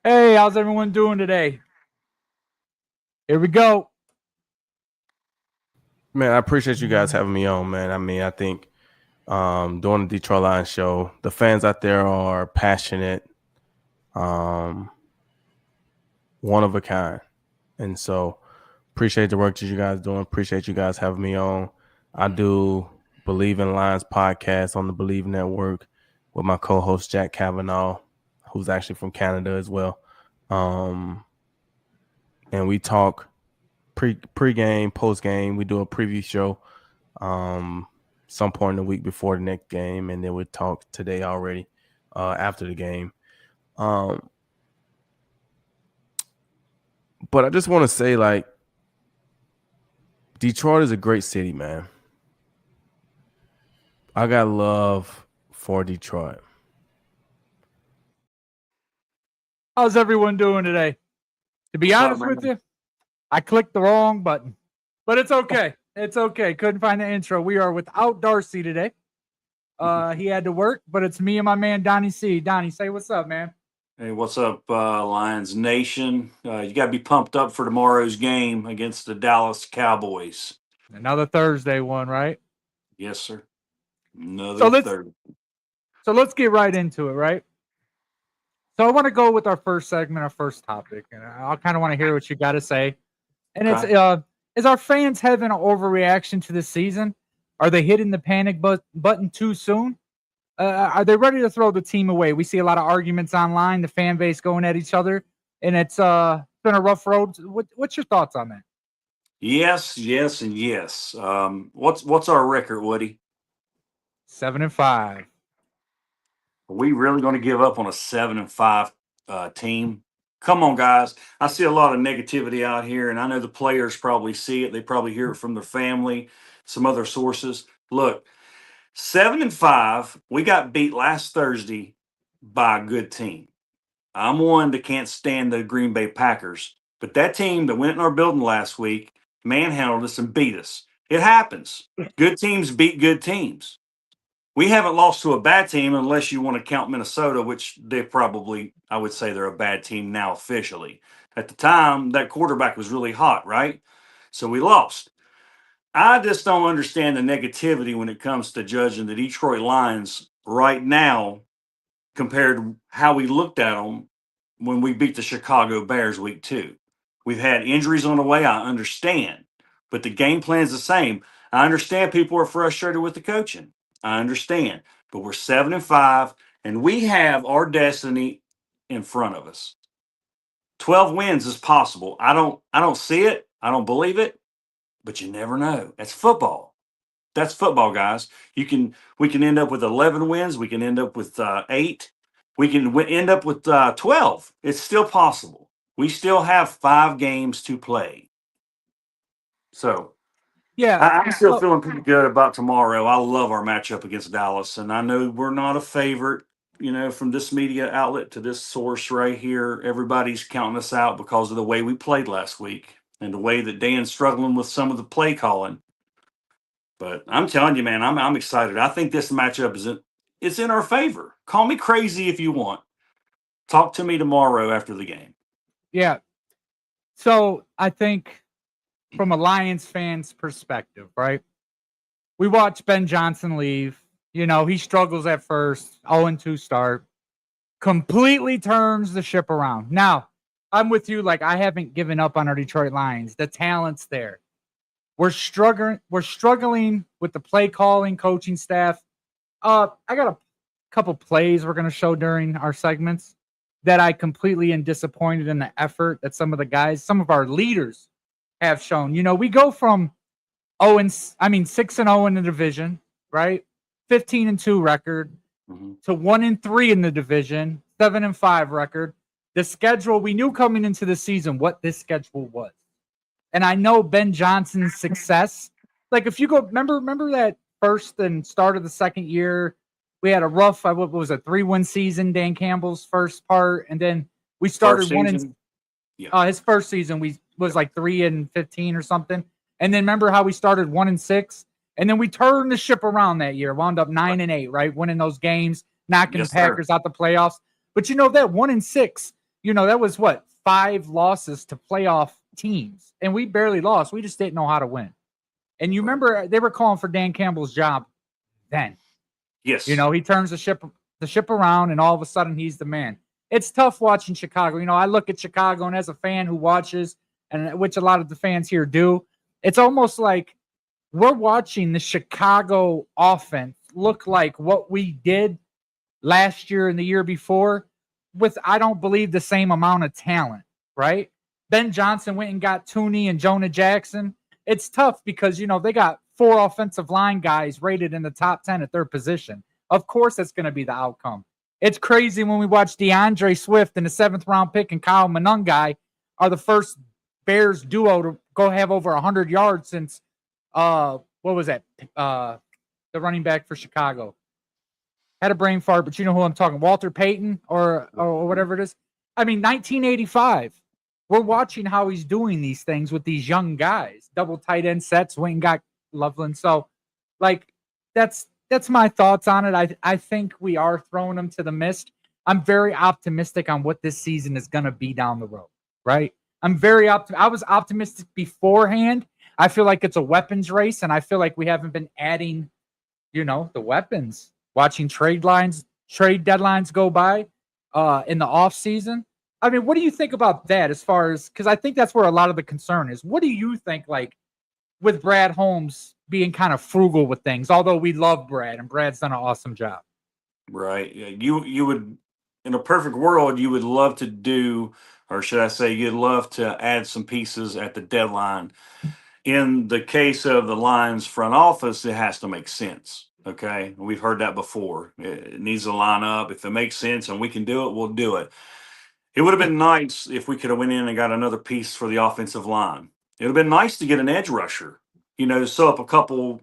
Hey, how's everyone doing today? Here we go. Man, I appreciate you guys having me on, man. I think doing the Detroit Lions show, the fans out there are passionate, um, one of a kind. And so appreciate the work that you guys doing. Appreciate you guys having me on. I do Believe in Lions podcast on the Believe Network with my co-host Jack Kavanaugh, who's actually from Canada as well. And we talk pre-game, post-game. We do a preview show some point in the week before the next game, and then we talk today already after the game. But I just want to say, like, Detroit is a great city, man. I got love for Detroit. How's everyone doing today? To be honest with you, I clicked the wrong button, but it's okay. It's okay. Couldn't find the intro. We are without Darcy today. He had to work, but it's me and my man Donnie C. Donnie, say what's up, man. Hey, what's up, Lions Nation? You got to be pumped up for tomorrow's game against the Dallas Cowboys. Another Thursday one, right? Yes, sir. Another Thursday. So let's get right into it, right? So I want to go with our first segment, our first topic, and I kind of want to hear what you got to say. And it's is our fans having an overreaction to this season? Are they hitting the panic button too soon? Are they ready to throw the team away? We see a lot of arguments online, the fan base going at each other, and it's been a rough road. What's your thoughts on that? Yes, and yes. What's our record, Woody? 7-5. Are we really going to give up on a 7-5 team? Come on, guys. I see a lot of negativity out here, and I know the players probably see it. They probably hear it from their family, some other sources. Look, 7-5, we got beat last Thursday by a good team. I'm one that can't stand the Green Bay Packers, but that team that went in our building last week manhandled us and beat us. It happens. Good teams beat good teams. We haven't lost to a bad team unless you want to count Minnesota, which they probably, I would say they're a bad team now officially. At the time, that quarterback was really hot, right? So we lost. I just don't understand the negativity when it comes to judging the Detroit Lions right now compared to how we looked at them when we beat the Chicago Bears week 2. We've had injuries on the way, I understand, but the game plan is the same. I understand people are frustrated with the coaching. I understand, but we're 7-5, and we have our destiny in front of us. 12 wins is possible. I don't see it. I don't believe it, but you never know. That's football. That's football, guys. We can end up with 11 wins. We can end up with 8. We can end up with 12. It's still possible. We still have 5 games to play. So, yeah, I'm still feeling pretty good about tomorrow. I love our matchup against Dallas, and I know we're not a favorite. You know, from this media outlet to this source right here, everybody's counting us out because of the way we played last week and the way that Dan's struggling with some of the play calling. But I'm telling you, man, I'm excited. I think this matchup it's in our favor. Call me crazy if you want. Talk to me tomorrow after the game. Yeah. So I think from a Lions fan's perspective, right? We watch Ben Johnson leave. You know, he struggles at first, 0-2 start, completely turns the ship around. Now, I'm with you. Like, I haven't given up on our Detroit Lions. The talent's there. We're struggling with the play calling, coaching staff. I got a couple plays we're going to show during our segments that I completely am disappointed in the effort that some of of our leaders have shown. You know, we go from 6-0 in the division, right? 15-2 record to 1-3 in the division, 7-5 record. The schedule, we knew coming into the season what this schedule was. And I know Ben Johnson's success. Like, if you go, remember that first and start of the second year, we had a rough, what was a 3-win season, Dan Campbell's first part. And then we started his first season, was like 3-15 or something. And then remember how we started 1-6? And then we turned the ship around that year, wound up 9-8, right? Winning those games, knocking the Packers out the playoffs. But you know that 1-6, that was what 5 losses to playoff teams, and we barely lost. We just didn't know how to win. And you remember they were calling for Dan Campbell's job then. Yes. He turns the ship around, and all of a sudden he's the man. It's tough watching Chicago. I look at Chicago, and as a fan who watches, and which a lot of the fans here do, it's almost like we're watching the Chicago offense look like what we did last year and the year before with, I don't believe, the same amount of talent, right? Ben Johnson went and got Tooney and Jonah Jackson. It's tough because, they got 4 offensive line guys rated in the top 10 at their position. Of course, that's going to be the outcome. It's crazy when we watch DeAndre Swift and the 7th round pick and Kyle Monangai are the first Bears duo to go have over 100 yards since, what was that? The running back for Chicago. Had a brain fart, but you know who I'm talking. Walter Payton or whatever it is. 1985. We're watching how he's doing these things with these young guys. Double tight end sets, went and got Loveland. So, that's my thoughts on it. I think we are throwing them to the mist. I'm very optimistic on what this season is going to be down the road, right? I was optimistic beforehand. I feel like it's a weapons race, and I feel like we haven't been adding, the weapons. Watching trade deadlines go by in the off season. What do you think about that as far as, because I think that's where a lot of the concern is. What do you think, with Brad Holmes being kind of frugal with things, although we love Brad and Brad's done an awesome job? Right. You would, in a perfect world, you would love to do, or should I say, you'd love to add some pieces at the deadline. In the case of the Lions front office, it has to make sense. Okay. We've heard that before. It needs to line up. If it makes sense and we can do it, we'll do it. It would have been nice if we could have went in and got another piece for the offensive line. It would have been nice to get an edge rusher, to sew up a couple,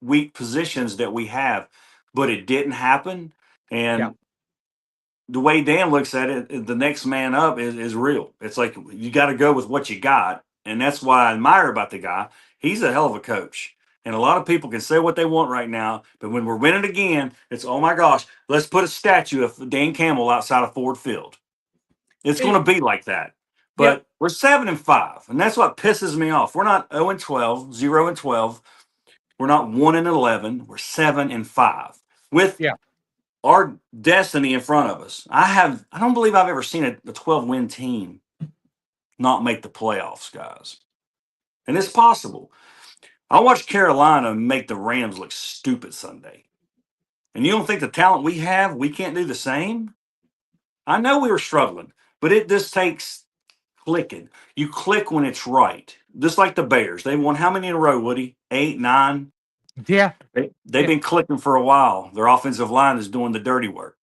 weak positions that we have, but it didn't happen. And the way Dan looks at it, the next man up is real. It's like you got to go with what you got. And that's what I admire about the guy. He's a hell of a coach. And a lot of people can say what they want right now, but when we're winning again, it's, oh my gosh, let's put a statue of Dan Campbell outside of Ford Field. It's going to be like that. But we're 7-5, and that's what pisses me off. We're not 0-12, 0-12. We're not 1-11. We're 7-5 with our destiny in front of us. I don't believe I've ever seen a 12-win team not make the playoffs, guys. And it's possible. I watched Carolina make the Rams look stupid Sunday. And you don't think the talent we have, we can't do the same? I know we were struggling, but it just takes clicking. You click when it's right. Just like the Bears. They won how many in a row, Woody? 8, 9? Yeah. They've been clicking for a while. Their offensive line is doing the dirty work.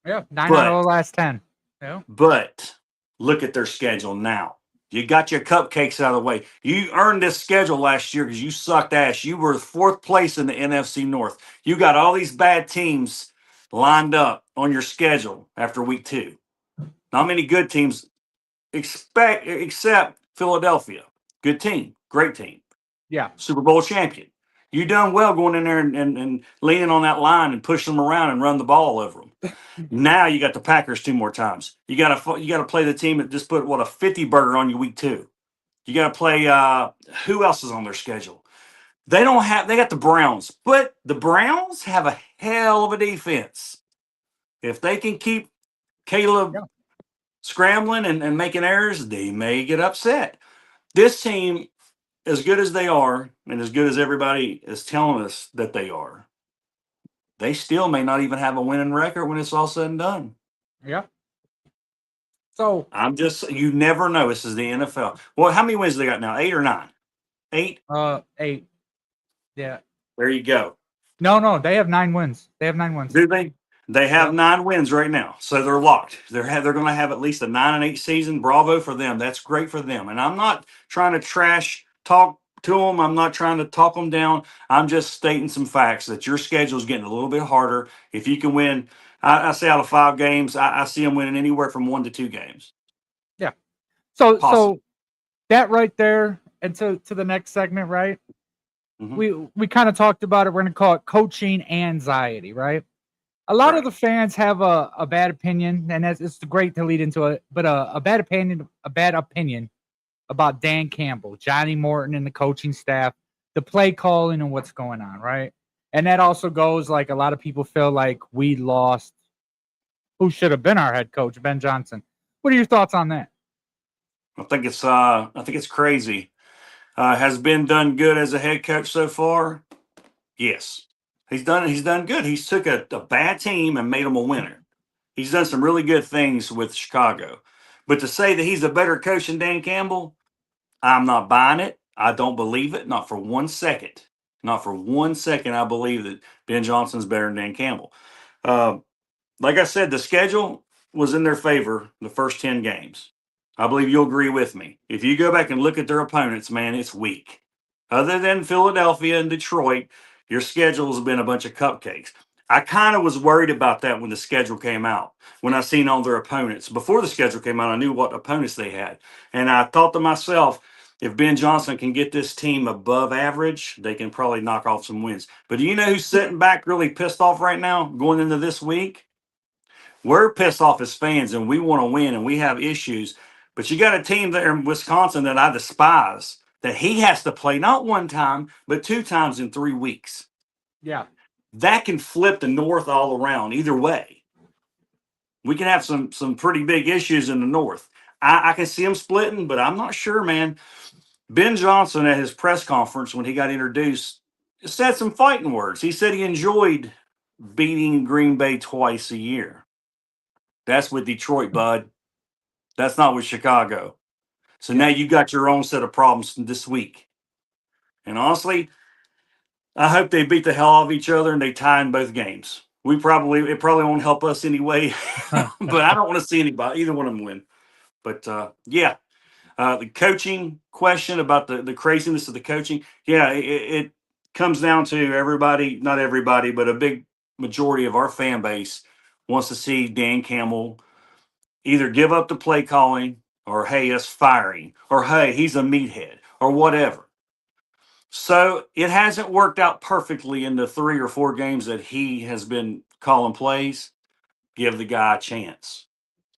Yeah, 9 out of the last 10. Yeah. But look at their schedule now. You got your cupcakes out of the way. You earned this schedule last year because you sucked ass. You were 4th place in the NFC North. You got all these bad teams lined up on your schedule after week 2. Not many good teams except Philadelphia. Good team. Great team. Yeah. Super Bowl champion. You done well going in there and leaning on that line and push them around and run the ball over them. Now you got the Packers 2 more times. You got to play the team that just put a 50 burger on you week 2. You got to play who else is on their schedule? They got the Browns, but the Browns have a hell of a defense. If they can keep Caleb scrambling and making errors, they may get upset. This team, as good as they are, and as good as everybody is telling us that they are, they still may not even have a winning record when it's all said and done. Yeah. So you never know. This is the NFL. Well, how many wins do they got now? 8 or 9? 8? 8. Yeah. There you go. No, they have 9 wins. Do they? They have 9 wins right now, so they're locked. They're going to have at least a 9-8 season. Bravo for them. That's great for them. And I'm not trying to trash talk to them. I'm not trying to talk them down. I'm just stating some facts that your schedule is getting a little bit harder. If you can win, I say out of 5 games, I see them winning anywhere from 1 to 2 games. Yeah. So that right there, and to the next segment, right? Mm-hmm. We kind of talked about it. We're going to call it coaching anxiety, right? A lot of Right. the fans have a bad opinion, and it's great to lead into it, but a bad opinion about Dan Campbell, Johnny Morton, and the coaching staff, the play calling, and what's going on, right? And that also goes like a lot of people feel like we lost who should have been our head coach, Ben Johnson. What are your thoughts on that? I think it's crazy. Has Ben done good as a head coach so far? Yes. He's done good. He's took a bad team and made them a winner. He's done some really good things with Chicago. But to say that he's a better coach than Dan Campbell, I'm not buying it. I don't believe it. Not for 1 second. Not for 1 second. I believe that Ben Johnson's better than Dan Campbell. Like I said, the schedule was in their favor the first 10 games. I believe you'll agree with me. If you go back and look at their opponents, man, it's weak. Other than Philadelphia and Detroit, your schedule has been a bunch of cupcakes. I kind of was worried about that when the schedule came out. When I seen all their opponents. Before the schedule came out, I knew what opponents they had. And I thought to myself, if Ben Johnson can get this team above average, they can probably knock off some wins. But do you know who's sitting back really pissed off right now going into this week? We're pissed off as fans and we want to win and we have issues. But you got a team there in Wisconsin that I despise that he has to play not one time, but 2 times in 3 weeks. Yeah. That can flip the North all around either way. We can have some pretty big issues in the North. I can see them splitting, but I'm not sure, man. Ben Johnson at his press conference when he got introduced said some fighting words. He said he enjoyed beating Green Bay twice a year. That's with Detroit, bud. That's not with Chicago. So now you got your own set of problems this week. And honestly, I hope they beat the hell out of each other and they tie in both games. It probably won't help us anyway, but I don't want to see either one of them win. But the coaching question about the craziness of the coaching. Yeah, it comes down to everybody, not everybody, but a big majority of our fan base wants to see Dan Campbell either give up the play calling or, hey, us firing or, hey, he's a meathead or whatever. So it hasn't worked out perfectly in the 3 or 4 games that he has been calling plays. Give the guy a chance.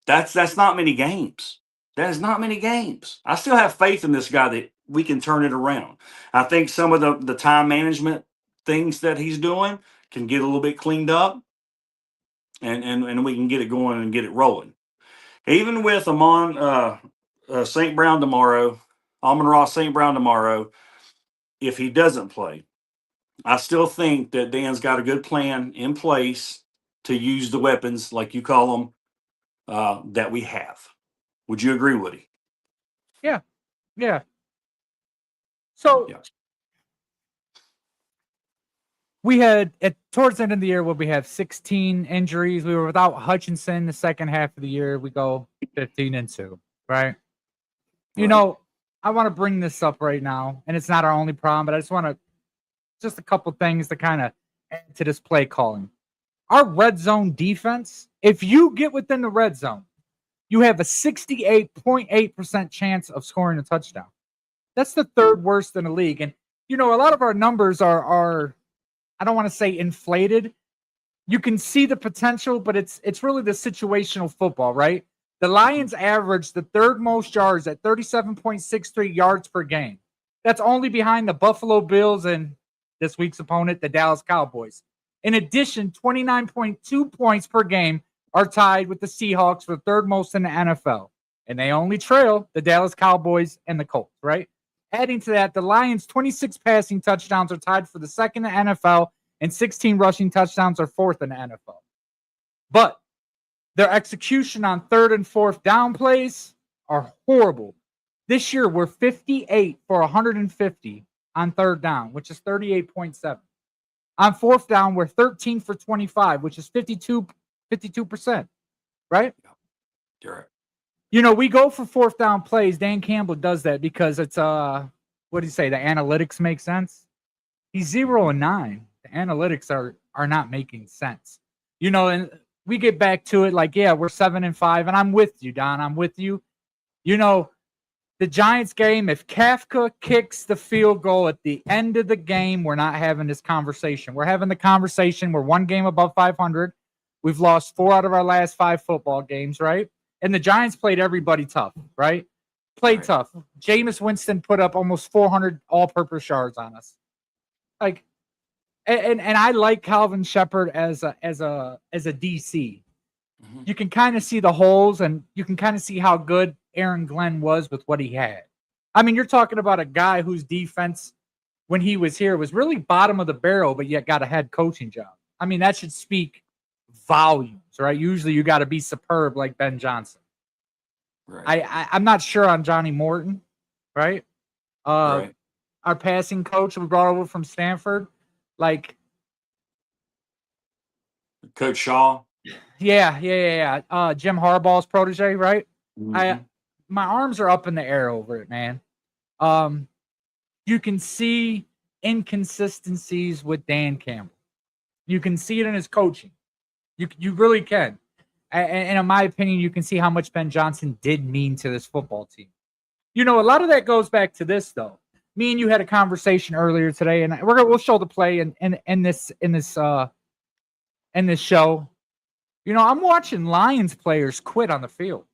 That's not many games. That is not many games. I still have faith in this guy that we can turn it around. I think some of the time management things that he's doing can get a little bit cleaned up and we can get it going and get it rolling. Even with St. Brown tomorrow, Amon-Ra St. Brown tomorrow, if he doesn't play, I still think that Dan's got a good plan in place to use the weapons, like you call them, that we have. Would you agree, Woody? Yeah. So Yeah. we had towards the end of the year where we have 16 injuries. We were without Hutchinson the second half of the year. We go 15-2, right? You know, I want to bring this up right now, and it's not our only problem, but I just want to just a couple things to kind of add to this play calling. Our red zone defense, if you get within the red zone, you have a 68.8% chance of scoring a touchdown. That's the 3rd worst in the league. And, you know, a lot of our numbers are I don't want to say inflated. You can see the potential, but it's really the situational football, right? The Lions averaged the 3rd most yards at 37.63 yards per game. That's only behind the Buffalo Bills and this week's opponent, the Dallas Cowboys. In addition, 29.2 points per game are tied with the Seahawks for the 3rd most in the NFL. And they only trail the Dallas Cowboys and the Colts, right? Adding to that, the Lions' 26 passing touchdowns are tied for the 2nd in the NFL, and 16 rushing touchdowns are 4th in the NFL. But their execution on 3rd and 4th down plays are horrible. This year, we're 58 for 150 on 3rd down, which is 38.7. On 4th down, we're 13 for 25, which is 52%, right? You're right. You know, we go for 4th down plays. Dan Campbell does that because it's what do you say? The analytics make sense. He's 0 and 9. The analytics are not making sense. You know, and we get back to it like, yeah, we're 7 and 5, and I'm with you, Don. I'm with you. You know, the Giants game, if Kafka kicks the field goal at the end of the game, we're not having this conversation. We're having the conversation. We're 1 game above 500. We've lost 4 out of our last 5 football games, right? And the Giants played everybody tough, right? Played tough. Jameis Winston put up almost 400 all-purpose yards on us. Like, and I like Calvin Shepard as a DC. Mhm. You can kind of see the holes, and you can kind of see how good Aaron Glenn was with what he had. I mean, you're talking about a guy whose defense, when he was here, was really bottom of the barrel, but yet got a head coaching job. I mean, that should speak volumes, right? Usually you got to be superb like Ben Johnson. Right. I'm not sure on Johnny Morton, right? Right. Our passing coach we brought over from Stanford, like, Coach Shaw. yeah. Jim Harbaugh's protege, right? Mhm. My arms are up in the air over it, man. You can see inconsistencies with Dan Campbell. You can see it in his coaching. You really can. And in my opinion, you can see how much Ben Johnson did mean to this football team. You know, a lot of that goes back to this, though. Me and you had a conversation earlier today, and we'll show the play in this show. You know, I'm watching Lions players quit on the field.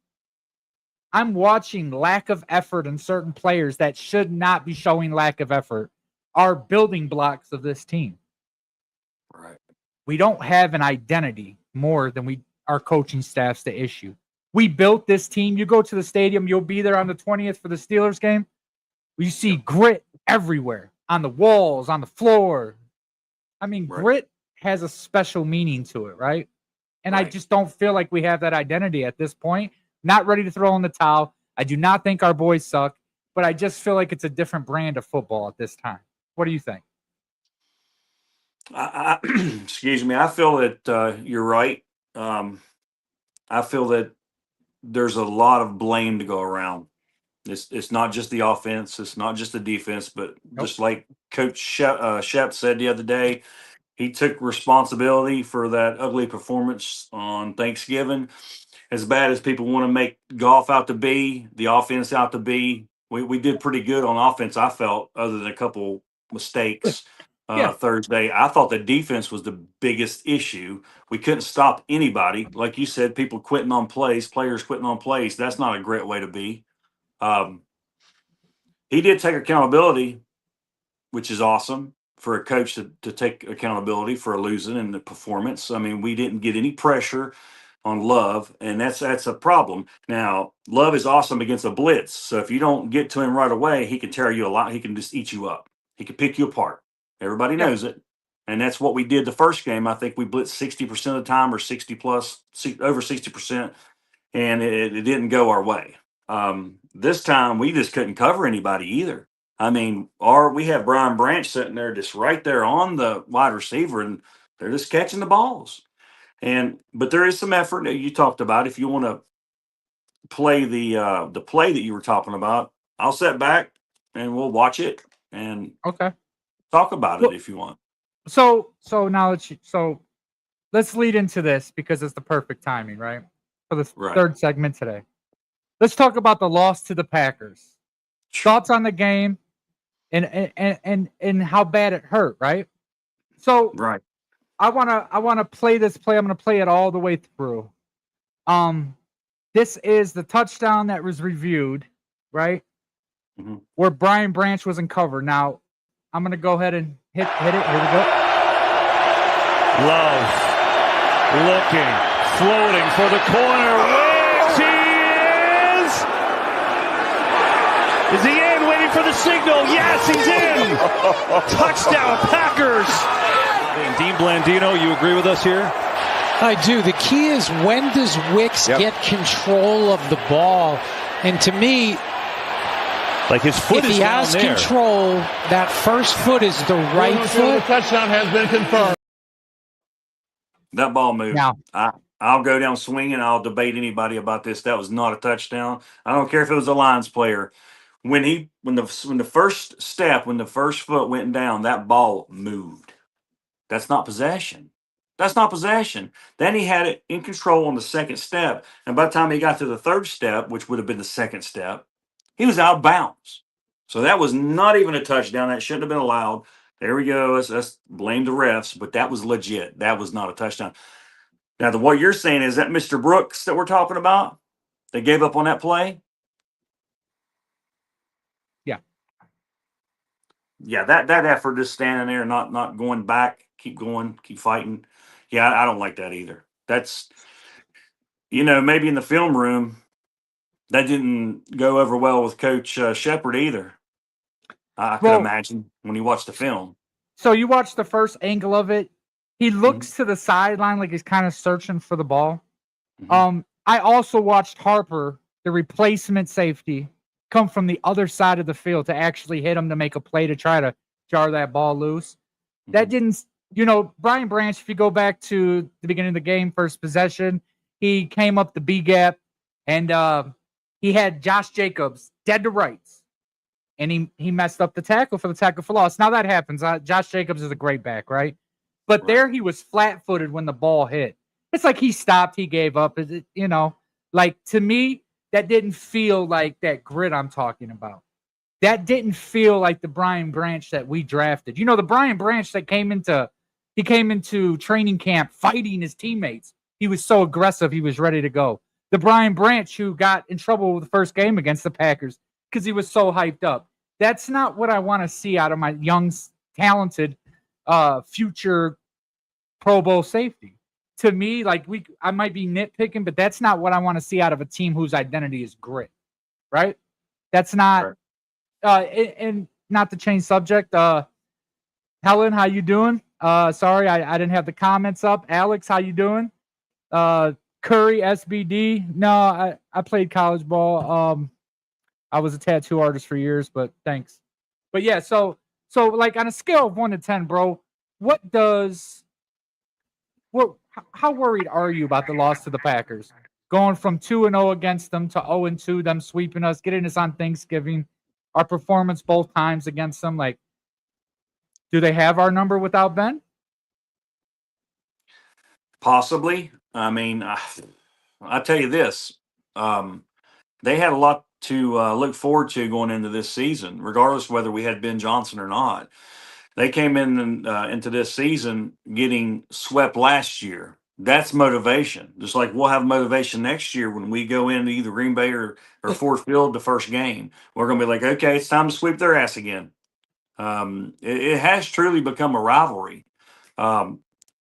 I'm watching lack of effort in certain players that should not be showing lack of effort are building blocks of this team. Right. We don't have an identity more than our coaching staff's the issue. We built this team. You go to the stadium, you'll be there on the 20th for the Steelers game. You see grit everywhere, on the walls, on the floor. I mean, grit has a special meaning to it, right? And I just don't feel like we have that identity at this point. Not ready to throw in the towel. I do not think our boys suck, but I just feel like it's a different brand of football at this time. What do you think? Excuse me. I feel that you're right. I feel that there's a lot of blame to go around. It's not just the offense. It's not just the defense, but just like Coach Shep said the other day, he took responsibility for that ugly performance on Thanksgiving. As bad as people want to make golf out to be, the offense out to be, we did pretty good on offense, I felt, other than a couple mistakes Thursday. I thought the defense was the biggest issue. We couldn't stop anybody. Like you said, people quitting on plays, players quitting on plays. That's not a great way to be. He did take accountability, which is awesome for a coach to take accountability for a losing in the performance. I mean, we didn't get any pressure on Love, and that's a problem. Now, Love is awesome against a blitz, so if you don't get to him right away, he can tear you a lot. He can just eat you up. He can pick you apart. Everybody knows it, and that's what we did the first game. I think we blitzed 60% of the time, or 60 plus, over 60%, and it didn't go our way. This time, we just couldn't cover anybody either. I mean, we have Brian Branch sitting there just right there on the wide receiver, and they're just catching the balls. But there is some effort that you talked about. If you want to play the play that you were talking about, I'll sit back and we'll watch it and talk about it if you want. So now let's lead into this because it's the perfect timing, right? For the third segment today. Let's talk about the loss to the Packers. Thoughts on the game and how bad it hurt, right? So I wanna play this play. I'm gonna play it all the way through. This is the touchdown that was reviewed, right? Mm-hmm. Where Brian Branch was in cover. Now, I'm gonna go ahead and hit it. Here we go. Love looking, floating for the corner. Wiggs, he is! Is he in? Waiting for the signal. Yes, he's in! Touchdown, Packers! And Dean Blandino, you agree with us here? I do. The key is, when does Wicks get control of the ball? And to me, like, his foot if is he down has there. control, that first foot is the right foot. The touchdown has been confirmed. That ball moved. Now, I'll go down swinging. I'll debate anybody about this. That was not a touchdown. I don't care if it was a Lions player. When the first foot went down, that ball moved. That's not possession. That's not possession. Then he had it in control on the second step. And by the time he got to the third step, which would have been the second step, he was out of bounds. So that was not even a touchdown. That shouldn't have been allowed. There we go. Let's blame the refs, but that was legit. That was not a touchdown. Now, what you're saying is that Mr. Brooks that we're talking about, they gave up on that play? Yeah. Yeah, that effort just standing there, not going back, keep going, keep fighting. Yeah, I don't like that either. That's, maybe in the film room, that didn't go over well with Coach Shepard either. I could Well, imagine when he watched the film. so you watch the first angle of it. He Mm-hmm. looks to the sideline like he's kind of searching for the ball. Mhm. I also watched Harper, the replacement safety, come from the other side of the field to actually hit him to make a play to try to jar that ball loose. That didn't, Brian Branch, if you go back to the beginning of the game, first possession, he came up the B gap and he had Josh Jacobs dead to rights. And he messed up the tackle for loss. Now that happens. Josh Jacobs is a great back, right? But Right. there he was flat-footed when the ball hit. It's like he stopped, he gave up. Like to me, that didn't feel like that grit I'm talking about. That didn't feel like the Brian Branch that we drafted. The Brian Branch that came into training camp fighting his teammates. He was so aggressive, he was ready to go. The Brian Branch who got in trouble with the first game against the Packers because he was so hyped up. That's not what I want to see out of my young, talented, future Pro Bowl safety. To me, I might be nitpicking, but that's not what I want to see out of a team whose identity is grit, right? That's not. And not to change subject. Helen, how you doing? Sorry, I didn't have the comments up. Alex, how you doing? Curry, SBD. No, I played college ball. I was a tattoo artist for years, but thanks. But yeah, so like on a scale of 1 to 10, bro, how worried are you about the loss to the Packers? Going from 2-0 against them to 0-2, them sweeping us, getting us on Thanksgiving, our performance both times against them. Like, do they have our number without Ben? Possibly. I mean, I'll tell you this. They had a lot to look forward to going into this season, regardless of whether we had Ben Johnson or not. They came in into this season getting swept last year. That's motivation. Just like we'll have motivation next year when we go into either Green Bay or Ford Field the first game. We're going to be like, okay, it's time to sweep their ass again. It has truly become a rivalry. I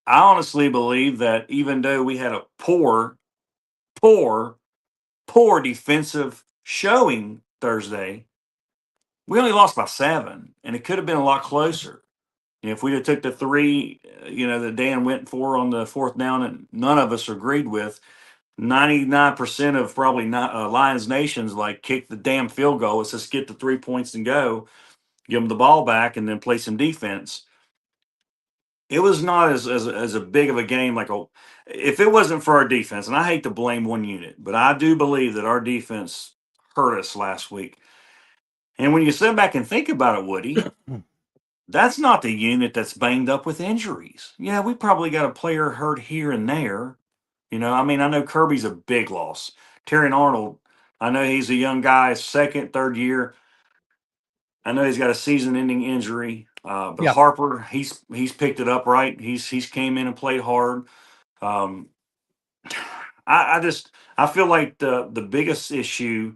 honestly believe that even though we had a poor defensive showing Thursday, we only lost by 7, and it could have been a lot closer. If we'd have took the 3, that Dan went for on the 4th down and none of us agreed with, 99% of probably not, Lions Nations kick the damn field goal. Let's just get the 3 points and go, give them the ball back, and then play some defense. It was not as a big of a game. If it wasn't for our defense, and I hate to blame one unit, but I do believe that our defense hurt us last week. And when you sit back and think about it, Woody, that's not the unit that's banged up with injuries. Yeah, we probably got a player hurt here and there. I know Kirby's a big loss. Terry Arnold, I know he's a young guy, second, third year. I know he's got a season-ending injury. But Yeah. Harper, he's picked it up right. He's came in and played hard. I feel like the biggest issue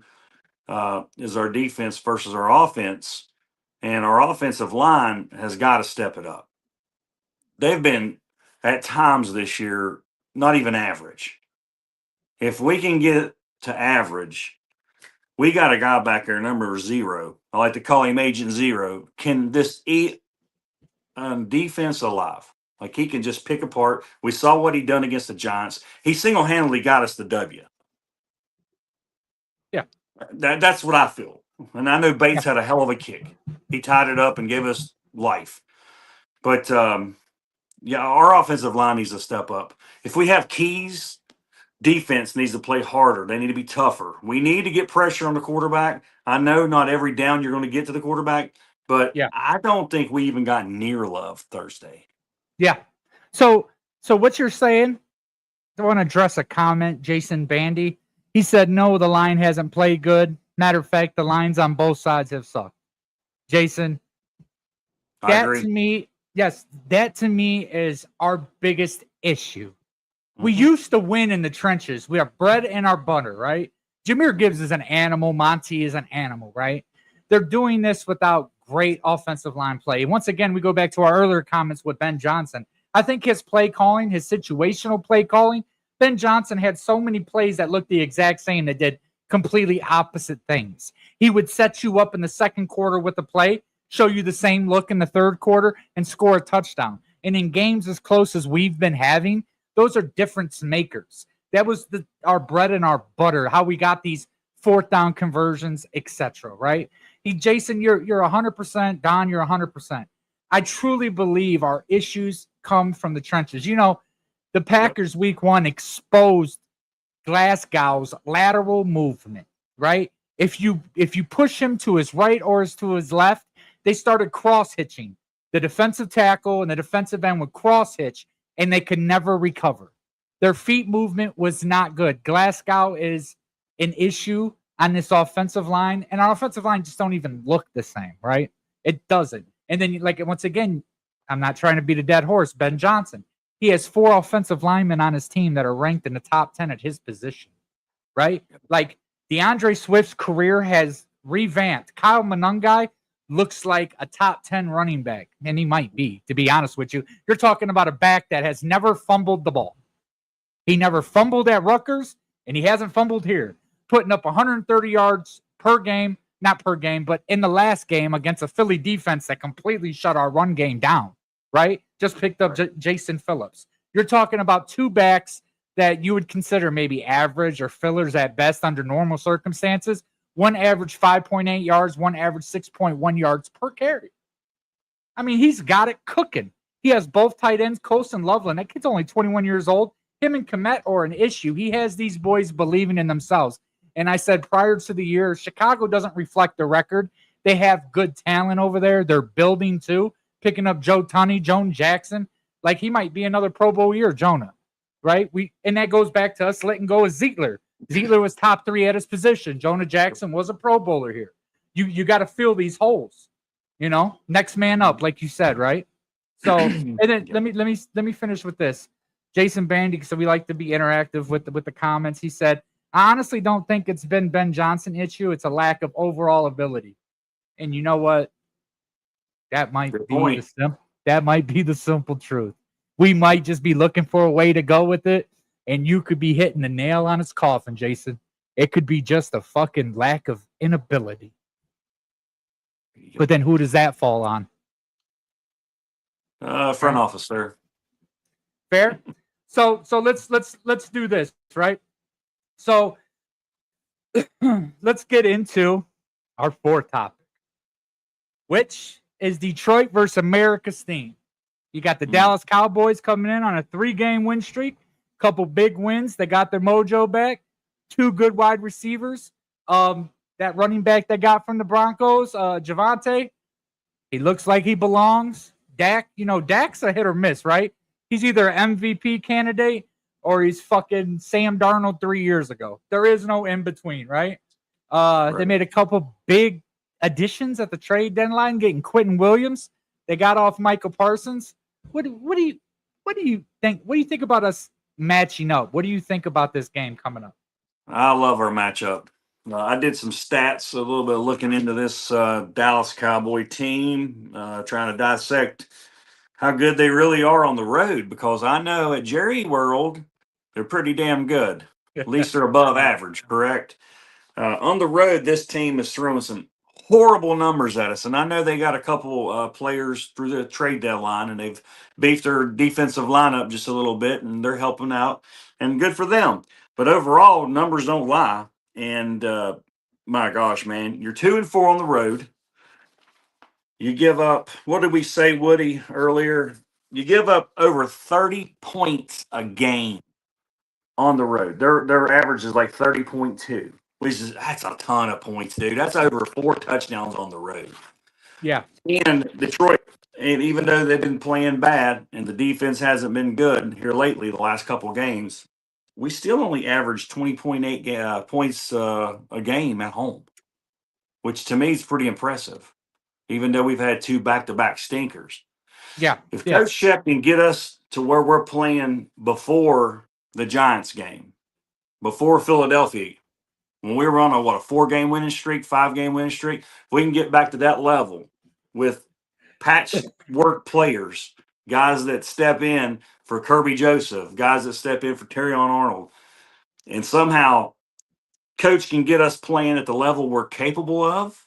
is our defense versus our offense, and our offensive line has got to step it up. They've been at times this year not even average. If we can get to average, we got a guy back there, number 0. I like to call him Agent Zero. Can this eat defense alive? Like he can just pick apart. We saw what he done against the Giants. He single-handedly got us the W. Yeah. That's what I feel. And I know Bates had a hell of a kick. He tied it up and gave us life. But our offensive line needs to step up. If we have keys, defense needs to play harder. They need to be tougher. We need to get pressure on the quarterback. I know not every down you're going to get to the quarterback, but I don't think we even got near love Thursday. Yeah. So what you're saying, I want to address a comment, Jason Bandy. He said, no, the line hasn't played good. Matter of fact, the lines on both sides have sucked. Jason, I agree. that to me is our biggest issue. We used to win in the trenches. We are bread and our butter, right? Jameer Gibbs is an animal. Monty is an animal, right? They're doing this without great offensive line play. And once again, we go back to our earlier comments with Ben Johnson. I think his play calling, his situational play calling, Ben Johnson had so many plays that looked the exact same that did completely opposite things. He would set you up in the second quarter with a play, show you the same look in the third quarter, and score a touchdown. And in games as close as we've been having, those are difference makers. That was our bread and our butter, how we got these fourth down conversions, etc. Right? Jason, you're 100%. Don, you're 100%. I truly believe our issues come from the trenches. You know, the Packers week 1 exposed Glasgow's lateral movement, right? If you push him to his right or to his left, they started cross-hitching. The defensive tackle and the defensive end would cross-hitch, and they could never recover. Their feet movement was not good. Glasgow is an issue on this offensive line, and our offensive line just don't even look the same, right? It doesn't. And then, like, once again, I'm not trying to beat a dead horse. Ben Johnson, he has 4 offensive linemen on his team that are ranked in the top 10 at his position, right? Like, DeAndre Swift's career has revamped. Kyle Monangai looks like a top 10 running back, and he might be, to be honest with you. You're talking about a back that has never fumbled the ball. He never fumbled at Rutgers, and he hasn't fumbled here, putting up 130 yards per game, not per game, but in the last game against a Philly defense that completely shut our run game down, right? Just picked up Jason Phillips. You're talking about 2 backs that you would consider maybe average or fillers at best under normal circumstances. One average 5.8 yards, one average 6.1 yards per carry. I mean, he's got it cooking. He has both tight ends, Coast and Loveland. That kid's only 21 years old. Him and Kmet are an issue. He has these boys believing in themselves. And I said prior to the year, Chicago doesn't reflect the record. They have good talent over there. They're building too, picking up Joe Tunney, Joan Jackson. Like, he might be another Pro Bowl year, Jonah, right? And that goes back to us letting go of Ziegler. Ziegler was top 3 at his position. Jonah Jackson was a Pro Bowler here. You got to fill these holes, you know. Next man up, like you said, right? So, and then let me finish with this. Jason Bandy, so we like to be interactive with the comments. He said, I honestly don't think it's been Ben Johnson issue. It's a lack of overall ability. And you know what? That might be the simple truth. We might just be looking for a way to go with it, and you could be hitting the nail on its coffin, Jason. It could be just a fucking lack of inability. But then who does that fall on? Front office, sir. Fair? So let's do this, right? So let's get into our 4th topic, which is Detroit versus America's team. You got the Dallas Cowboys coming in on a 3-game win streak, couple big wins. They got their mojo back, 2 good wide receivers. That running back they got from the Broncos, Javante, he looks like he belongs. Dak, Dak's a hit or miss, right? He's either an MVP candidate or he's fucking Sam Darnold 3 years ago. There is no in between, right? They made a couple big additions at the trade deadline, getting Quentin Williams. They got off Michael Parsons. What do you think? What do you think about us matching up? What do you think about this game coming up? I love our matchup. I did some stats, a little bit of looking into this Dallas Cowboy team, trying to dissect how good they really are on the road, because I know at Jerry World, they're pretty damn good. At least they're above average, correct? On the road, this team is throwing some horrible numbers at us. And I know they got a couple players through the trade deadline, and they've beefed their defensive lineup just a little bit, and they're helping out. And good for them. But overall, numbers don't lie. And my gosh, man, you're 2-4 on the road. You give up, what did we say, Woody, earlier? You give up over 30 points a game on the road. Their average is like 30.2, that's a ton of points, dude. That's over 4 touchdowns on the road. Yeah. And Detroit, and even though they've been playing bad and the defense hasn't been good here lately, the last couple of games, we still only average 20.8 points a game at home, which to me is pretty impressive, even though we've had 2 back-to-back stinkers. Yeah. If Coach Shep can get us to where we're playing before the Giants game before Philadelphia, when we were on a 4-game winning streak, 5-game winning streak, if we can get back to that level with patchwork players, guys that step in for Kirby Joseph, guys that step in for Terrion Arnold, and somehow coach can get us playing at the level we're capable of.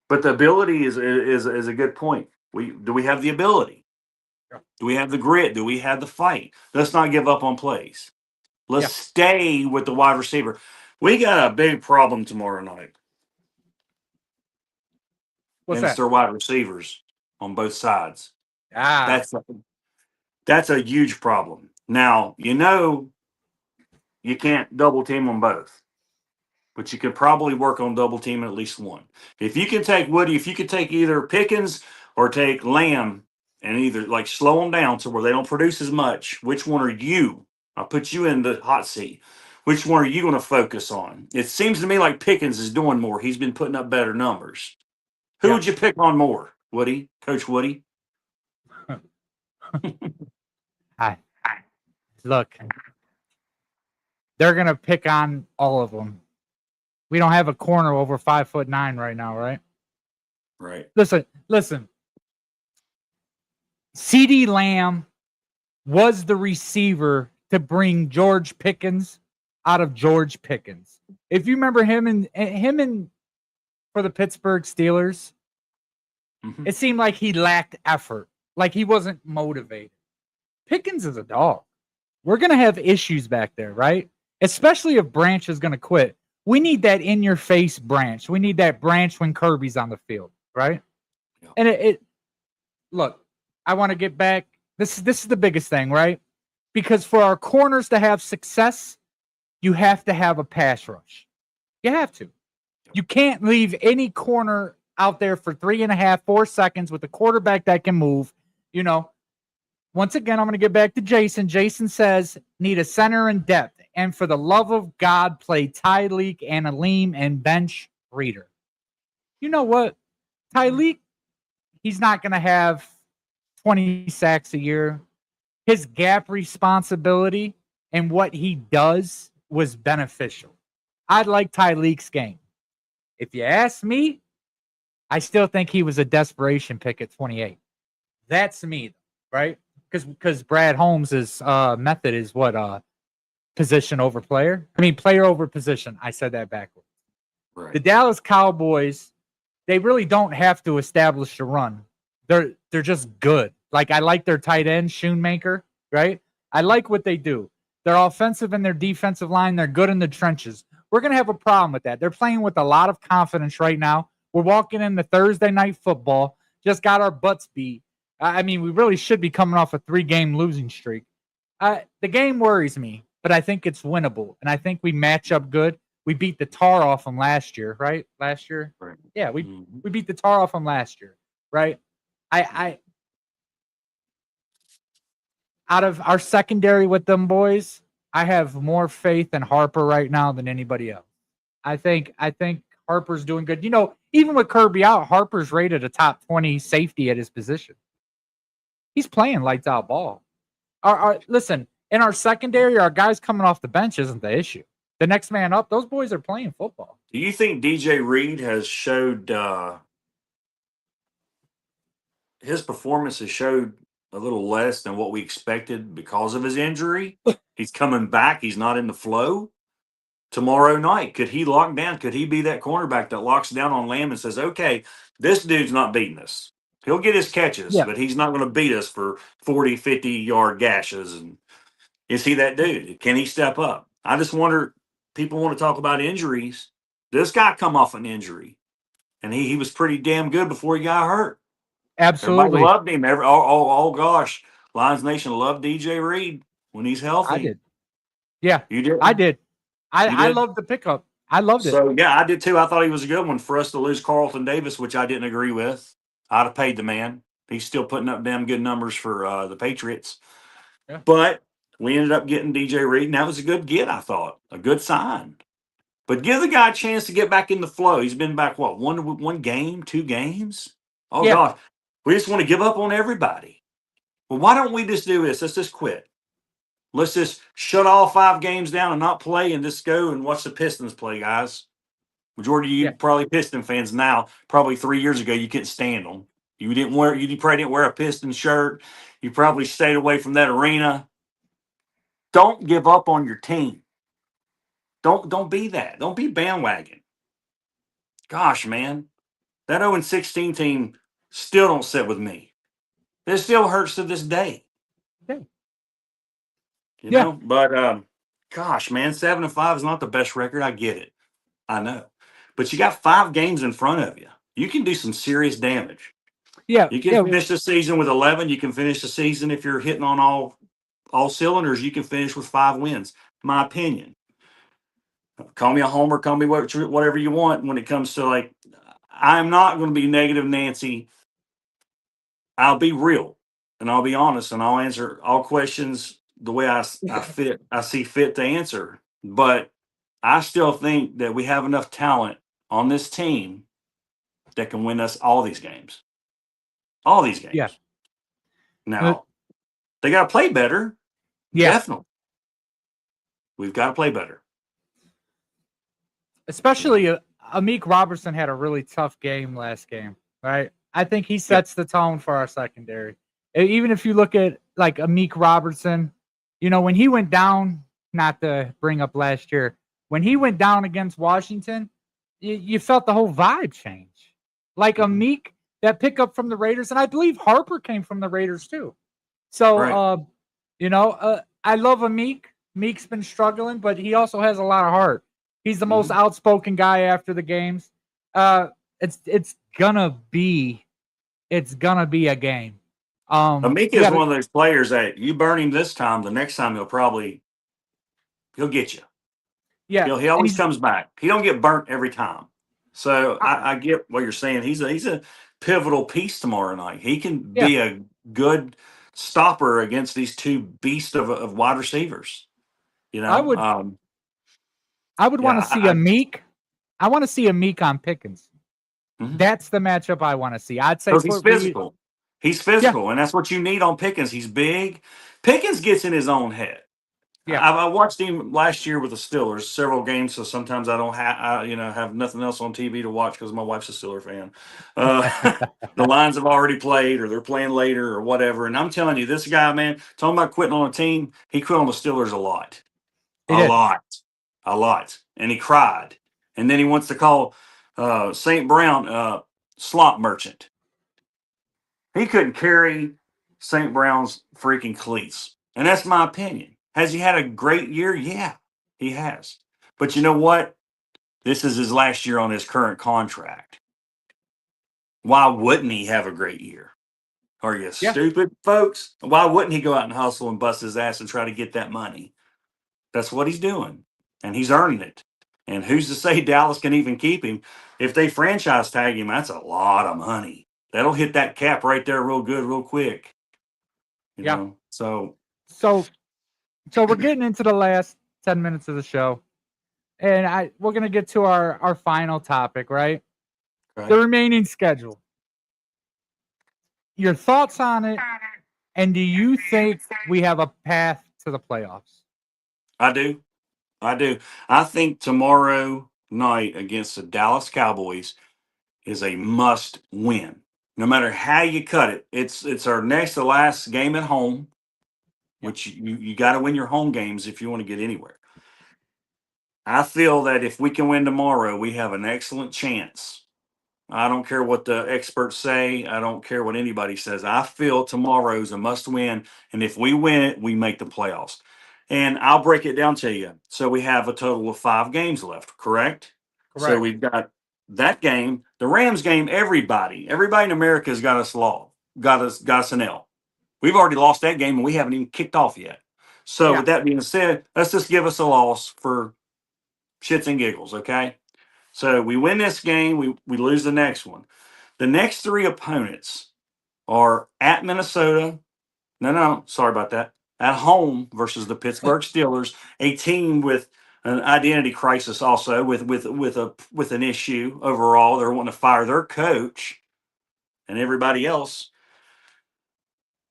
But the ability is a good point. Do we have the ability? Do we have the grit? Do we have the fight? Let's not give up on plays. Let's stay with the wide receiver. We got a big problem tomorrow night. What's and it's that? their wide receivers on both sides. Ah, That's a huge problem. Now, you can't double team them both, but you could probably work on double teaming at least one. If you can take Woody, if you could take either Pickens or take Lamb and either like slow them down to where they don't produce as much, which one are you? I'll put you in the hot seat. Which one are you going to focus on? It seems to me like Pickens is doing more. He's been putting up better numbers. Who would you pick on more, Woody? Coach Woody? Look, they're gonna pick on all of them. We don't have a corner over 5'9" right now, right? Right. Listen. CeeDee Lamb was the receiver to bring George Pickens out of George Pickens. If you remember him and for the Pittsburgh Steelers, it seemed like he lacked effort, like he wasn't motivated. Pickens is a dog. We're going to have issues back there, right? Especially if Branch is going to quit. We need that in-your-face Branch. We need that Branch when Kirby's on the field, right? Yeah. And look, I want to get back. This is the biggest thing, right? Because for our corners to have success, you have to have a pass rush. You have to. You can't leave any corner out there for 3.5, 4 seconds with a quarterback that can move. Once again, I'm going to get back to Jason. Jason says, need a center and depth. And for the love of God, play Tyleek and Aleem and bench Reader. You know what? Tyleek, he's not going to have 20 sacks a year. His gap responsibility and what he does was beneficial. I like Tyleek's game. If you ask me, I still think he was a desperation pick at 28. That's me, right? Because Brad Holmes' method is what? Position over player? I mean, player over position. I said that backwards. Right. The Dallas Cowboys, they really don't have to establish the run. They're just good. Like, I like their tight end, Schoonmaker, right? I like what they do. They're offensive in their defensive line. They're good in the trenches. We're going to have a problem with that. They're playing with a lot of confidence right now. We're walking into Thursday night football. Just got our butts beat. I mean, we really should be coming off a 3-game losing streak. The game worries me, but I think it's winnable. And I think we match up good. We beat the tar off them last year, right? Last year? Right. Yeah, we beat the tar off them last year, right? I out of our secondary with them boys, I have more faith in Harper right now than anybody else. I think Harper's doing good. Even with Kirby out, Harper's rated a top 20 safety at his position. He's playing lights out ball. Listen, in our secondary, our guys coming off the bench isn't the issue. The next man up, those boys are playing football. Do you think DJ Reed has showed his performance has showed a little less than what we expected because of his injury? He's coming back. He's not in the flow. Tomorrow night, could he lock down? Could he be that cornerback that locks down on Lamb and says, okay, this dude's not beating us. He'll get his catches, but he's not going to beat us for 40, 50-yard gashes. And is he that dude? Can he step up? I just wonder, people want to talk about injuries. This guy come off an injury, and he was pretty damn good before he got hurt. Absolutely. Everybody loved him. Oh, gosh. Lions Nation loved DJ Reed when he's healthy. I did. Yeah. You did? I did. I loved the pickup. I loved it. So, yeah, I did too. I thought he was a good one for us to lose Carlton Davis, which I didn't agree with. I'd have paid the man. He's still putting up damn good numbers for the Patriots. Yeah. But we ended up getting DJ Reed, and that was a good get, I thought. A good sign. But give the guy a chance to get back in the flow. He's been back, one game, 2 games? Oh, yeah. Gosh. We just want to give up on everybody. Well, why don't we just do this? Let's just quit. Let's just shut all 5 games down and not play and just go and watch the Pistons play, guys. Majority of you Yeah. probably Piston fans now. Probably 3 years ago, you couldn't stand them. You probably didn't wear a Piston shirt. You probably stayed away from that arena. Don't give up on your team. Don't be that. Don't be bandwagon. Gosh, man, that 0-16 team still don't sit with me. It still hurts to this day. Yeah. You know, but gosh, man, 7-5 is not the best record. I get it. I know, but you got 5 games in front of you. You can do some serious damage. Yeah. You can finish the season with 11. You can finish the season if you're hitting on all cylinders. You can finish with 5 wins. My opinion. Call me a homer. Call me whatever you want. When it comes to like, I'm not going to be negative, Nancy. I'll be real and I'll be honest and I'll answer all questions the way I see fit to answer. But I still think that we have enough talent on this team that can win us all these games. All these games. Yeah. Now, they got to play better. Yeah. Definitely. We've got to play better. Especially Amik Robertson had a really tough game last game, right? I think he sets the tone for our secondary. Even if you look at like Amik Robertson, you know, when he went down, not to bring up last year, when he went down against Washington, you felt the whole vibe change. Like Amik, that pickup from the Raiders, and I believe Harper came from the Raiders too. So, you know, I love Amik. Meek's been struggling, but he also has a lot of heart. He's the most outspoken guy after the games. It's gonna be a game. Amik is one of those players that you burn him this time, the next time he'll get you. Yeah, He always comes back. He don't get burnt every time. So I get what you're saying. He's a pivotal piece tomorrow night. He can be a good stopper against these 2 beasts of wide receivers. You know, I would want to see Amik. I want to see Amik on Pickens. That's the matchup I want to see. I'd say he's physical. He's physical, and that's what you need on Pickens. He's big. Pickens gets in his own head. Yeah, I watched him last year with the Steelers, several games. So sometimes I don't have nothing else on TV to watch because my wife's a Steeler fan. The Lions have already played, or they're playing later, or whatever. And I'm telling you, this guy, man, talking about quitting on a team, he quit on the Steelers a lot, a lot, and he cried. And then he wants to call St. Brown slop merchant. He couldn't carry St. Brown's freaking cleats. And that's my opinion. Has he had a great year? Yeah, he has. But you know what? This is his last year on his current contract. Why wouldn't he have a great year? Are you stupid, folks? Why wouldn't he go out and hustle and bust his ass and try to get that money? That's what he's doing. And he's earning it. And who's to say Dallas can even keep him? If they franchise tag him, that's a lot of money. That'll hit that cap right there real good, real quick. You know? So we're getting into the last 10 minutes of the show. And we're going to get to our final topic, right? The remaining schedule. Your thoughts on it, and do you think we have a path to the playoffs? I do. I think tomorrow night against the Dallas Cowboys is a must win. No matter how you cut it. It's our next to last game at home, which you got to win your home games if you want to get anywhere. I feel that if we can win tomorrow, we have an excellent chance. I don't care what the experts say. I don't care what anybody says. I feel tomorrow's a must win. And if we win it, we make the playoffs. And I'll break it down to you. So we have a total of 5 games left, correct? So we've got that game, the Rams game. Everybody in America has got us an L. We've already lost that game and we haven't even kicked off yet. So with that being said, let's just give us a loss for shits and giggles, okay? So we win this game, we lose the next one. The next 3 opponents are at Minnesota. No, sorry about that. At home versus the Pittsburgh Steelers, a team with an identity crisis, also with an issue overall. They're wanting to fire their coach and everybody else.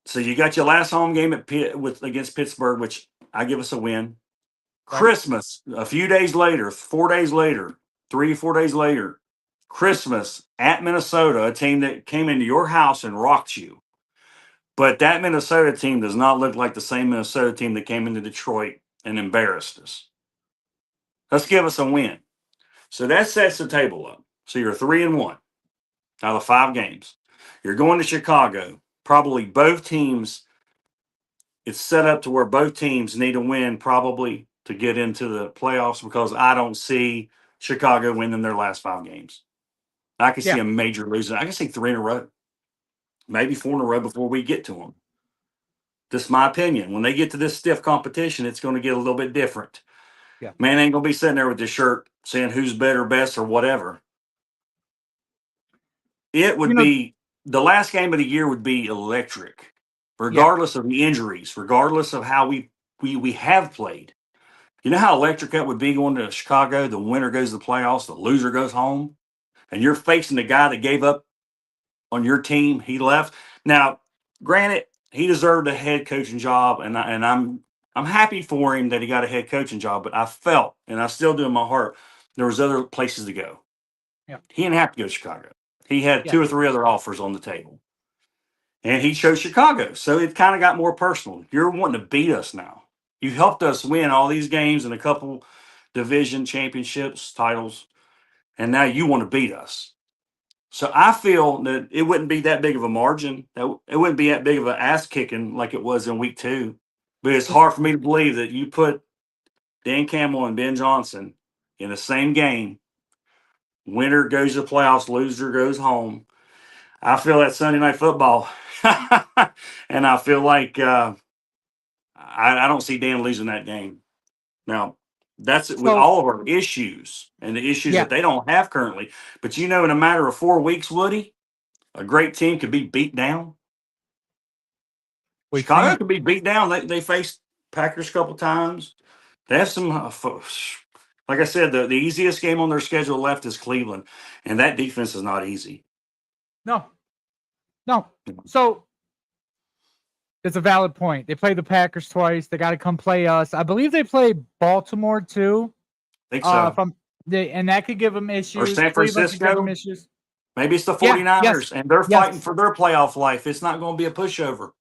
So you got your last home game against Pittsburgh, which I give us a win. Right. Christmas, a few days later, 4 days later, 3 or 4 days later, Christmas at Minnesota, a team that came into your house and rocked you. But that Minnesota team does not look like the same Minnesota team that came into Detroit and embarrassed us. Let's give us a win. So that sets the table up. So you're 3-1 out of 5 games. You're going to Chicago. Probably both teams, it's set up to where both teams need to win probably to get into the playoffs, because I don't see Chicago winning their last 5 games. I can see a major losing. I can see 3 in a row, maybe 4 in a row before we get to them. This is my opinion. When they get to this stiff competition, it's going to get a little bit different. Yeah. Man ain't going to be sitting there with this shirt saying who's better, best, or whatever. It would be the last game of the year would be electric, regardless of the injuries, regardless of how we have played. You know how electric that would be going to Chicago? The winner goes to the playoffs, the loser goes home, and you're facing the guy that gave up on your team. He left. Now, granted, he deserved a head coaching job, and I'm happy for him that he got a head coaching job. But I felt, and I still do in my heart, there was other places to go. Yeah. He didn't have to go to Chicago. He had 2 or 3 other offers on the table, and he chose Chicago. So it kind of got more personal. You're wanting to beat us now. You helped us win all these games and a couple division championships, titles, and now you want to beat us. So I feel that it wouldn't be that big of a margin. That it wouldn't be that big of an ass kicking like it was in week 2. But it's hard for me to believe that you put Dan Campbell and Ben Johnson in the same game. Winner goes to the playoffs, loser goes home. I feel that Sunday Night Football, and I feel like I don't see Dan losing that game. Now, that's with all of our issues and the issues that they don't have currently. But in a matter of 4 weeks, Woody, a great team could be beat down. Chicago could be beat down. They faced Packers a couple times. They have some, like I said, the easiest game on their schedule left is Cleveland, and that defense is not easy. No. So it's a valid point. They play the Packers twice. They got to come play us. I believe they play Baltimore too. I think so. And that could give them issues. Or San Francisco. Issues. Maybe it's the 49ers, and they're fighting for their playoff life. It's not going to be a pushover.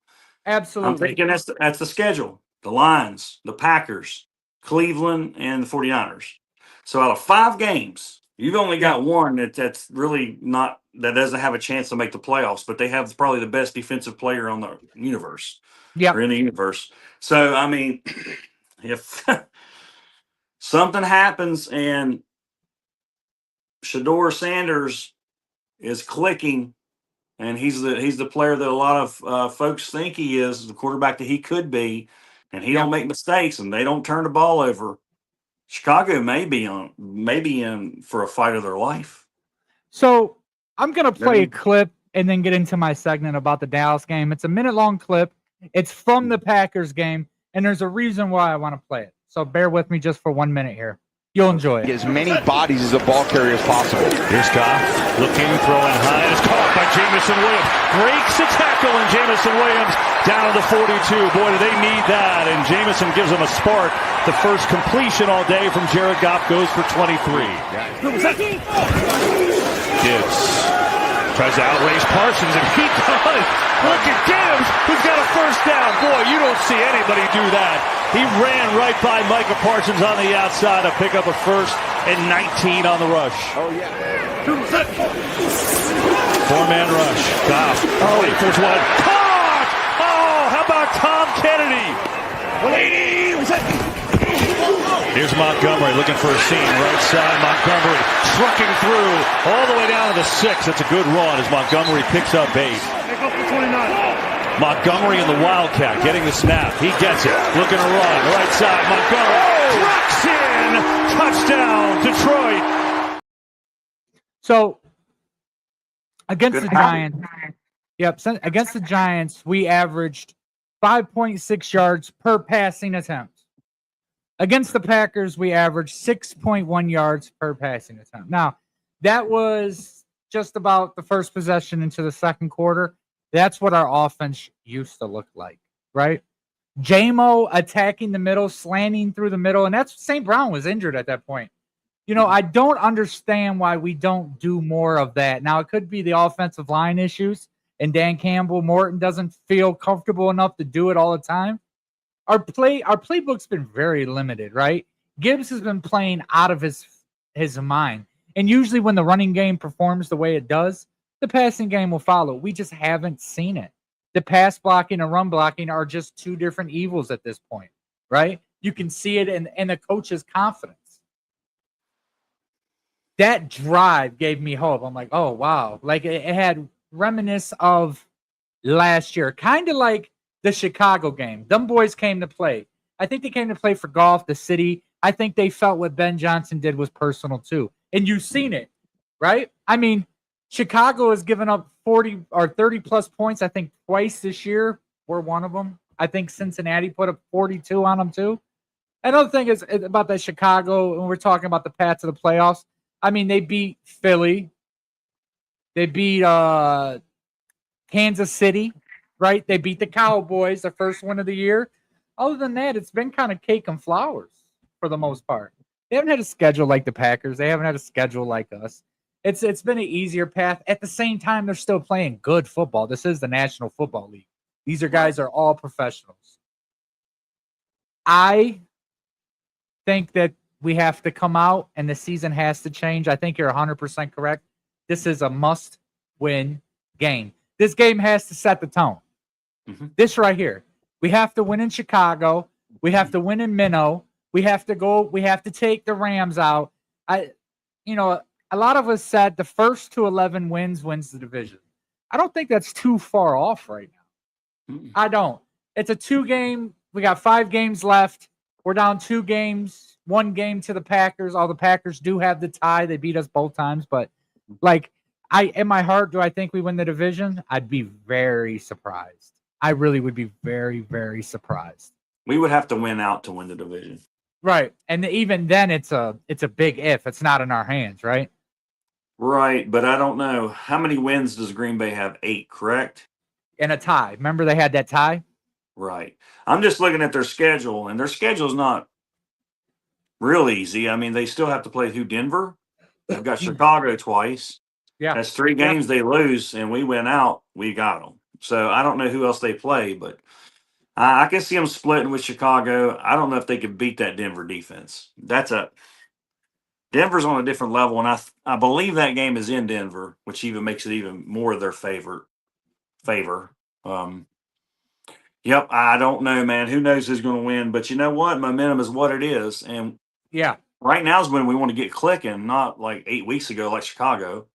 Absolutely. I'm thinking that's the schedule. The Lions, the Packers, Cleveland, and the 49ers. So out of 5 games, you've only got one that's really not, that doesn't have a chance to make the playoffs, but they have probably the best defensive player on the universe. Yeah. Or in the universe. So, I mean, if something happens and Shedeur Sanders is clicking, and he's the player that a lot of folks think he is, the quarterback that he could be, and he don't make mistakes and they don't turn the ball over, Chicago may be in for a fight of their life. So I'm gonna play a clip and then get into my segment about the Dallas game. It's a minute-long clip. It's from the Packers game, and there's a reason why I want to play it. So bear with me just for 1 minute here. You'll enjoy it. As many bodies as a ball carrier as possible. Here's Goff looking, throwing high. It's caught by Jamison Williams. Breaks a tackle, and Jamison Williams down to the 42. Boy, do they need that. And Jamison gives them a spark. The first completion all day from Jared Goff goes for 23. Gibbs tries to outrace Parsons, and he does. Look at Gibbs, who's got a first down. Boy, you don't see anybody do that. He ran right by Micah Parsons on the outside to pick up a first and 19 on the rush. Oh, yeah. 4-man rush. Goff. Wait for one. Caught! Oh, how about Tom Kennedy? Here's Montgomery looking for a seam. Right side, Montgomery trucking through all the way down to the 6. That's a good run as Montgomery picks up 8. Montgomery in the Wildcat getting the snap. He gets it. Looking to run. Right side, Montgomery. Trucks in. Touchdown, Detroit. So against the Giants, against the Giants, we averaged 5.6 yards per passing attempt. Against the Packers, we averaged 6.1 yards per passing attempt. Now, that was just about the first possession into the second quarter. That's what our offense used to look like, right? JMO attacking the middle, slanting through the middle, and that's St. Brown was injured at that point. You know, I don't understand why we don't do more of that. Now, it could be the offensive line issues, and Dan Campbell Morton doesn't feel comfortable enough to do it all the time. Our playbook's been very limited, right? Gibbs has been playing out of his mind. And usually when the running game performs the way it does, the passing game will follow. We just haven't seen it. The pass blocking and run blocking are just two different evils at this point, right? You can see it in the coach's confidence. That drive gave me hope. I'm like, oh, wow. Like it had reminisce of last year, kind of like the Chicago game. Them boys came to play. I think they came to play for golf, the city. I think they felt what Ben Johnson did was personal too. And you've seen it, right? I mean, Chicago has given up 40 or 30 plus points, I think twice this year. We're one of them. I think Cincinnati put up 42 on them too. Another thing is about that Chicago, when we're talking about the path to the playoffs. I mean, they beat Philly. They beat Kansas City, right? They beat the Cowboys, the first one of the year. Other than that, it's been kind of cake and flowers for the most part. They haven't had a schedule like the Packers. They haven't had a schedule like us. It's been an easier path. At the same time, they're still playing good football. This is the National Football League. These are guys are all professionals. I think that we have to come out and the season has to change. I think you're 100% correct. This is a must-win game. This game has to set the tone. Mm-hmm. This right here. We have to win in Chicago. We have to win in Minnow. We have to take the Rams out. A lot of us said the first to 11 wins the division. I don't think that's too far off right now. Mm-hmm. I don't. It's a 2-game. We got 5 games left. We're down 2 games. 1 game to the Packers. All the Packers do have the tie. They beat us both times, but in my heart, do I think we win the division? I'd be very surprised. I really would be very, very surprised. We would have to win out to win the division. Right. And even then it's a big if. It's not in our hands, right? Right, but I don't know. How many wins does Green Bay have? 8, correct? And a tie. Remember they had that tie? Right. I'm just looking at their schedule, and their schedule's not real easy. I mean, they still have to play through Denver. They've got Chicago twice. Yeah. That's 3 games they lose, and we went out. We got them. So I don't know who else they play, but I can see them splitting with Chicago. I don't know if they could beat that Denver defense. Denver's on a different level, and I believe that game is in Denver, which even makes it even more of their favor. Yep, I don't know, man. Who knows who's going to win? But you know what? Momentum is what it is, and right now is when we want to get clicking, not like 8 weeks ago like Chicago.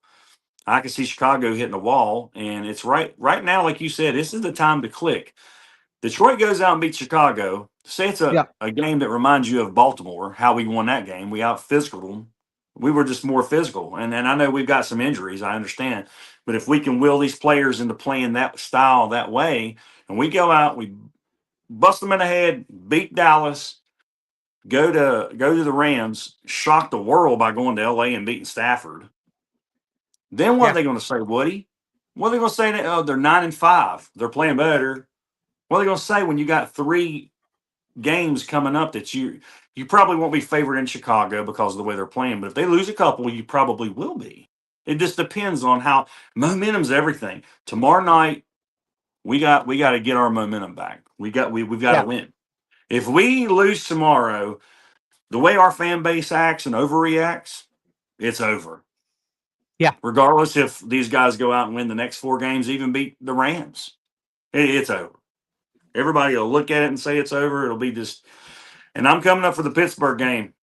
I can see Chicago hitting the wall, and it's right now, like you said, this is the time to click. Detroit goes out and beats Chicago. Say it's a game that reminds you of Baltimore, how we won that game. We out-physicaled them. We were just more physical. And I know we've got some injuries, I understand. But if we can will these players into playing that style that way, and we go out, we bust them in the head, beat Dallas, go to the Rams, shock the world by going to LA and beating Stafford. Then what are they going to say, Woody? What are they going to say? They're 9-5. They're playing better. What are they going to say when you got 3 games coming up that you probably won't be favored in Chicago because of the way they're playing? But if they lose a couple, you probably will be. It just depends on how momentum's everything. Tomorrow night, we got to get our momentum back. We've got to win. If we lose tomorrow, the way our fan base acts and overreacts, it's over. Yeah. Regardless if these guys go out and win the next 4 games, even beat the Rams, it's over. Everybody will look at it and say it's over. It'll be just, and I'm coming up for the Pittsburgh game.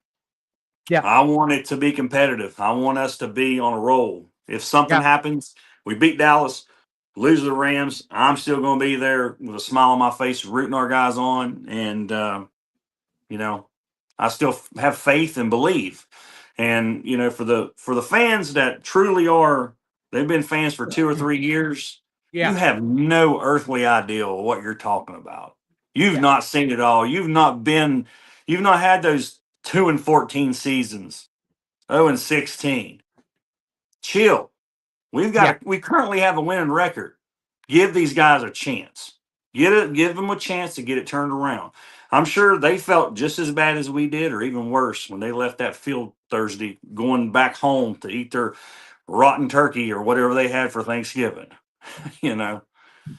Yeah. I want it to be competitive. I want us to be on a roll. If something happens, we beat Dallas, lose the Rams, I'm still going to be there with a smile on my face, rooting our guys on. And, I still have faith and believe. And, for the fans that truly are, they've been fans for 2 or 3 years. You have no earthly idea what you're talking about. You've not seen it all. You've not had those 2-14 seasons, 0-16. Chill. We currently have a winning record. Give these guys a chance. Give them a chance to get it turned around. I'm sure they felt just as bad as we did, or even worse, when they left that field Thursday, going back home to eat their rotten turkey or whatever they had for Thanksgiving. You know.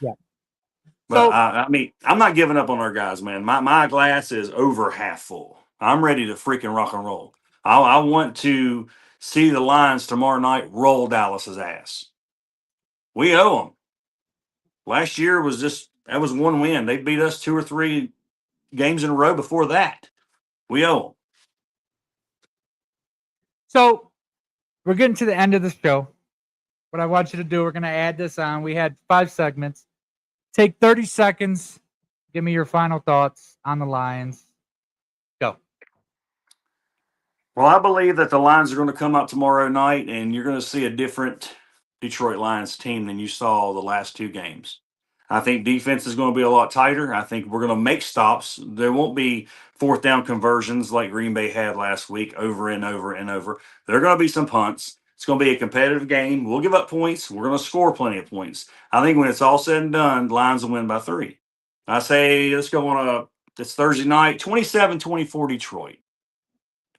Yeah. But So I mean, I'm not giving up on our guys, man. My glass is over half full. I'm ready to freaking rock and roll. I want to see the Lions tomorrow night roll Dallas's ass. We owe them. Last year was that was one win. They beat us 2 or 3 games in a row before that. We owe them. So we're getting to the end of the show. What I want you to do, we're going to add this on. We had 5 segments. Take 30 seconds. Give me your final thoughts on the Lions. Go. Well, I believe that the Lions are going to come out tomorrow night, and you're going to see a different Detroit Lions team than you saw the last 2 games. I think defense is going to be a lot tighter. I think we're going to make stops. There won't be 4th down conversions like Green Bay had last week over and over and over. There are going to be some punts. It's going to be a competitive game. We'll give up points. We're going to score plenty of points. I think when it's all said and done, the Lions will win by 3. I say let's go on it's Thursday night, 27-24 Detroit.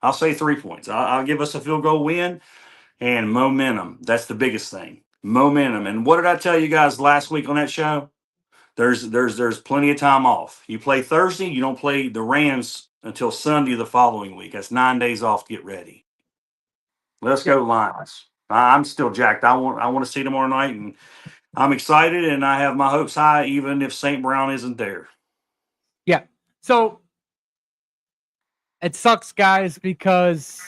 I'll say 3 points. I'll give us a field goal win and momentum. That's the biggest thing. Momentum. And what did I tell you guys last week on that show? There's plenty of time off. You play Thursday, you don't play the Rams until Sunday the following week. That's 9 days off to get ready. Let's go Lions. I'm still jacked. I want to see tomorrow night, and I'm excited, and I have my hopes high even if St. Brown isn't there. Yeah. So it sucks, guys, because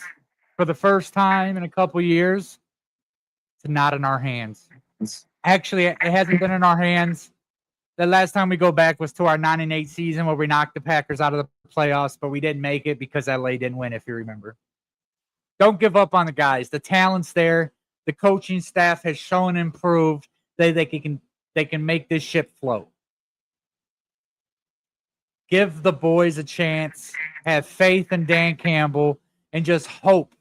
for the first time in a couple years, it's not in our hands. Actually, it hasn't been in our hands. The last time we go back was to our 9-8 season where we knocked the Packers out of the playoffs, but we didn't make it because LA didn't win, if you remember. Don't give up on the guys. The talent's there. The coaching staff has shown improved. They can make this ship float. Give the boys a chance. Have faith in Dan Campbell and just hope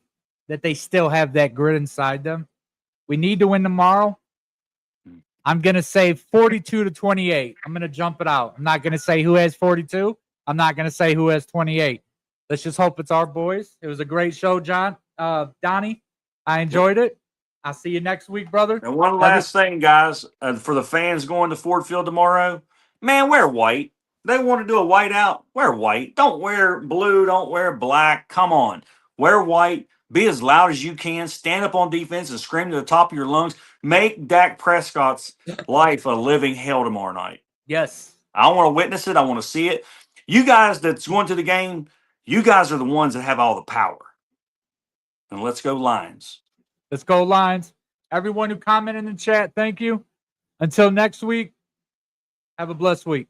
that they still have that grit inside them. We need to win tomorrow. I'm going to say 42-28. I'm going to jump it out. I'm not going to say who has 42. I'm not going to say who has 28. Let's just hope it's our boys. It was a great show, John. Donnie, I enjoyed it. I'll see you next week, brother. And one last thing, guys, for the fans going to Ford Field tomorrow, man, wear white. They want to do a white out. Wear white. Don't wear blue. Don't wear black. Come on. Wear white. Be as loud as you can. Stand up on defense and scream to the top of your lungs. Make Dak Prescott's life a living hell tomorrow night. Yes. I want to witness it. I want to see it. You guys that's going to the game, you guys are the ones that have all the power. And let's go Lions. Let's go Lions. Everyone who commented in the chat, thank you. Until next week, have a blessed week.